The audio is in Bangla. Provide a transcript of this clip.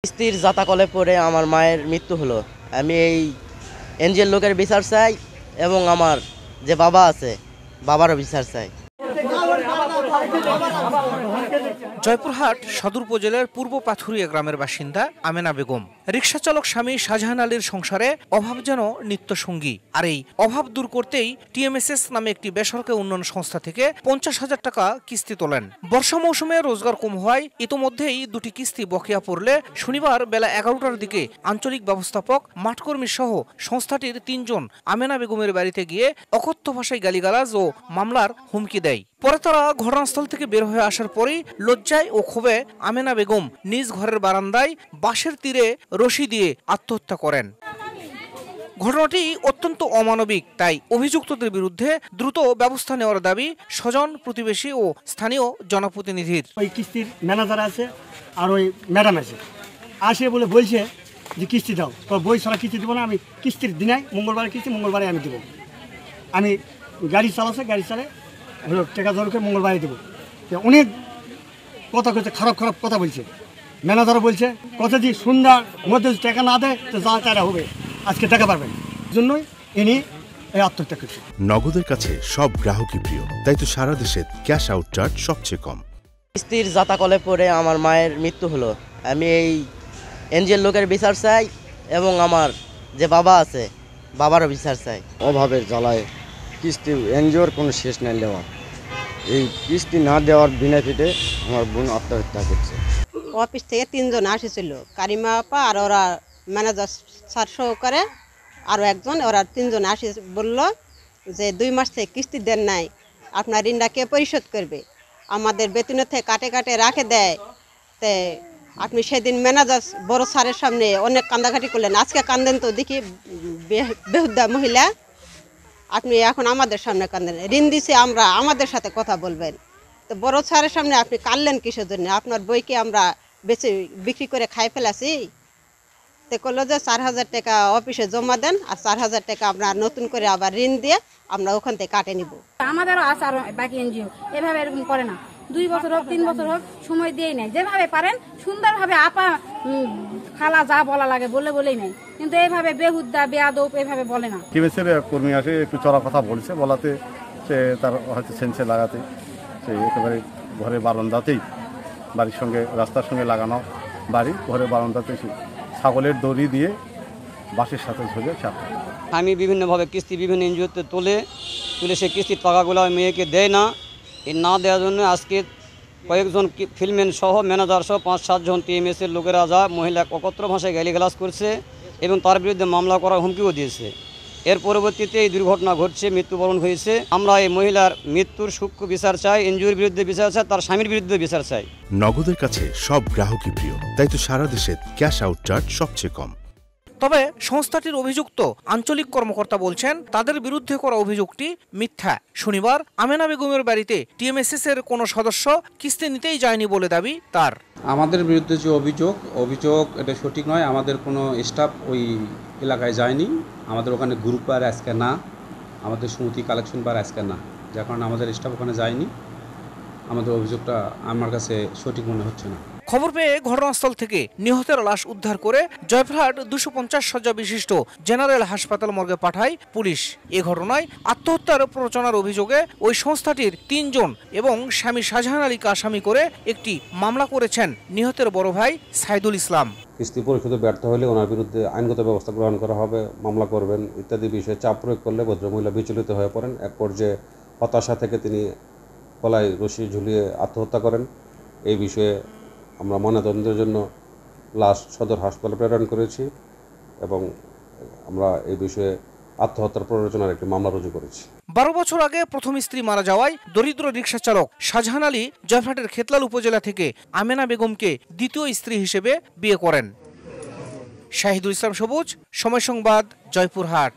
স্ত্রীর জাতাকলে পড়ে আমার মায়ের মৃত্যু হলো। আমি এই এনজিওর লোকের বিচার চাই এবং আমার যে বাবা আছে বাবারও বিচার চাই। জয়পুরহাট সদর উপজেলার পূর্ব পাথুরিয়া গ্রামের বাসিন্দা আমেনা বেগম। রিকশা চালক স্বামী শাহজাহান আলীর সংসারে অভাব যেন নিত্যসঙ্গী। আর এই অভাব দূর করতেই টিএমএসএস নামে একটি বেসরকারি উন্নয়ন সংস্থা থেকে 50,000 টাকা কিস্তি তোলেন। বর্ষা মৌসুমে রোজগার কম হওয়ায় ইতোমধ্যেই দুটি কিস্তি বকেয়া পড়লে শনিবার বেলা 11টার দিকে আঞ্চলিক ব্যবস্থাপক, মাঠকর্মী সহ সংস্থাটির 3 জন আমেনা বেগমের বাড়িতে গিয়ে অকথ্য ভাষায় গালিগালাজ ও মামলার হুমকি দেয়। পরে তারা ঘটনাস্থল থেকে বের হয়ে আসার পরেই লজ্জায় ও ক্ষোভে আমেনা বেগম নিজ ঘরের বারান্দায় বাঁশের তীরে রশি দিয়ে আত্মহত্যা করেন। ঘটনাটি অত্যন্ত অমানবিক, তাই অভিযুক্তদের বিরুদ্ধে দ্রুত ব্যবস্থা নেওয়ার দাবি স্বজন, প্রতিবেশী ও স্থানীয় জনপ্রতিনিধির। ওই কিস্তির ম্যানেজার আছে আর ওই ম্যাডাম আছে, আসে বলছে যে কিস্তি দাও, তো বই ছাড়া কিস্তি দেবো না। আমি কিস্তির দিনাই মঙ্গলবারে কিস্তি, মঙ্গলবারে আমি দেবো। আমি গাড়ি চালাচ্ছে, গাড়ি চালায় টাকা জোর করে মঙ্গলবারে দেবো। অনেক কথা কইছে, খারাপ কথা বলছে। ম্যানেজারও বলছে কথা দিয়ে সন্ধ্যার মধ্যে টাকা না দেয় তো যা টাকা হবে আজকে টাকা পারবেন, জন্যই ইনি এই আত্মহত্যা করছে। নগদের কাছে সব গ্রাহকই প্রিয়, তাই তো সারা দেশে ক্যাশ আউট চার্জ সবচেয়ে কম। স্ত্রীর জাতাকলে পড়ে আমার মায়ের মৃত্যু হলো। আমি এই এনজিওর লোকের বিচার চাই এবং আমার যে বাবা আছে বাবারও বিচার চাই। অভাবের জ্বালায় কিস্তি এনজিওর কোনো শেষ নাই দেওয়ার, এই কিস্তি না দেওয়ার বিনাপিটে আমার বোন আত্মহত্যা করছে। অফিস থেকে 3 জন আসেছিল, কারিমা আপা আর ওরা ম্যানেজার স্যার সহকারে আরও একজন, ওরা 3 জন আসে বলল যে 2 মাস থেকে কিস্তি দেন নাই, আপনার ঋণটা কে পরিশোধ করবে? আমাদের বেতনের থেকে কাটে রাখে দেয়। তে আপনি সেদিন ম্যানেজার বড় স্যারের সামনে অনেক কান্দাকাটি করলেন, আজকে কান্দেন তো দেখি বেহুদা মহিলা, আপনি এখন আমাদের সামনে কান্দেন। ঋণ দিছে আমরা, আমাদের সাথে কথা বলবেন। তো বড় স্যারের সামনে আপনি কাঁদলেন কিসের জন্য? আপনার বইকে আমরা বেচে বিক্রি করে খাই ফেলাছি। তো করলো যে 4,000 টাকা অফিসে জমা দেন আর 4,000 টাকা আমরা নতুন করে আবার ঋণ দিয়ে আমরা ওখান থেকে কাটে নিব। আমাদেরও আছে আর বাকি এনজিও এভাবে এরকম করে না। 2 বছর হোক 3 বছর হোক সময় দিয়েই নেয়, যেভাবে পারেন সুন্দরভাবে আপা খালা যা বলা লাগে বলেই নেয়, কিন্তু এইভাবে বেহুদ্দা বেয়াদব এভাবে বলে না। টিএমএসের কর্মী আসে একটু চড়া কথা বলছে, বলাতে সে তার হয়তো সেন্সে লাগাতে সে একেবারে ঘরের বারান্দাতেই, বাড়ির সঙ্গে রাস্তার সঙ্গে লাগানো বাড়ি, ঘরের বারান্দাতে ছাগলের দড়ি দিয়ে বাঁশের সাথে ঝুলে চাপ। আমি বিভিন্নভাবে কিস্তি বিভিন্ন এনজিওতে তুলে সে কিস্তির টাকাগুলো মেয়েকে দেয় না। এই না দেওয়ার জন্য আজকে কয়েকজন ফিল্মম্যান সহ ম্যানেজার সহ 5-7 জন টিএমএসের লোকেরা যা মহিলা অকথ্য ভাষায় গালিগালাজ করছে এবং তার বিরুদ্ধে মামলা করার হুমকিও দিয়েছে। এর পরবর্তীতে এই দুর্ঘটনা ঘটছে, মৃত্যুবরণ হয়েছে। আমরা এই মহিলার মৃত্যুর সূক্ষ্ম বিচার চাই, এনজিওর বিরুদ্ধে বিচার চাই, তার স্বামীর বিরুদ্ধে বিচার চাই। নগদের কাছে সব গ্রাহকই প্রিয়, তাই তো সারা দেশে ক্যাশ আউট চার্জ সবচেয়ে কম। তবে সংস্থাটির অভিযুক্ত আঞ্চলিক কর্মকর্তা বলছেন তাদের বিরুদ্ধে করা অভিযোগটি মিথ্যা। শনিবার আমেনা বেগমের বাড়িতে টিএমএসএস এর কোনো সদস্য কিস্তি নিতেই যায়নি বলে দাবি তার। আমাদের বিরুদ্ধে যে অভিযোগ এটা সঠিক নয়। আমাদের কোনো স্টাফ ওই এলাকায় যায়নি, আমাদের ওখানে গ্রুপ আর আজকে না, আমাদের সমিতি কালেকশন বার আজকে না, যার কারণে আমাদের স্টাফ ওখানে যায়নি। আমাদের অভিযোগটা আমার কাছে সঠিক মনে হচ্ছে না। খবর পেয়ে ঘটনাস্থল থেকে নিহতের লাশ উদ্ধার করে জয়পুরহাট 250 শয্যা বিশিষ্ট জেনারেল হাসপাতাল মর্গে পাঠায় পুলিশ। এ ঘটনায় আত্মহত্যার প্ররোচনার অভিযোগে ওই সংস্থাটির 3 জন এবং স্বামী শাহজাহান আলীকে আসামি করে একটি মামলা করেছেন নিহতের বড় ভাই সাইদুল ইসলাম। কিস্তি পরিশোধে ব্যর্থ হলে ওনার বিরুদ্ধে আইনগত ব্যবস্থা গ্রহণ করা হবে, মামলা করবেন ইত্যাদি বিষয়ে চাপ প্রয়োগ করলে ভদ্রমহিলা বিচলিত হয়ে পড়েন। এক পর্যায়ে হতাশা থেকে তিনি গলায় রশি ঝুলিয়ে আত্মহত্যা করেন। এই বিষয়ে আমরা ময়নাতদন্তের জন্য লাশ সদর হাসপাতালে প্রেরণ করেছি এবং আমরা এই বিষয়ে আত্মহত্যার প্ররোচনার একটি মামলা রুজু করেছি। 12 বছর আগে প্রথম স্ত্রী মারা যাওয়ায় দরিদ্র রিকশা চালক শাহজাহান আলী জয়পুরহাটের খেতলাল উপজেলা থেকে আমেনা বেগমকে দ্বিতীয় স্ত্রী হিসেবে বিয়ে করেন। শাহিদুল ইসলাম সবুজ, সময় সংবাদ, জয়পুরহাট।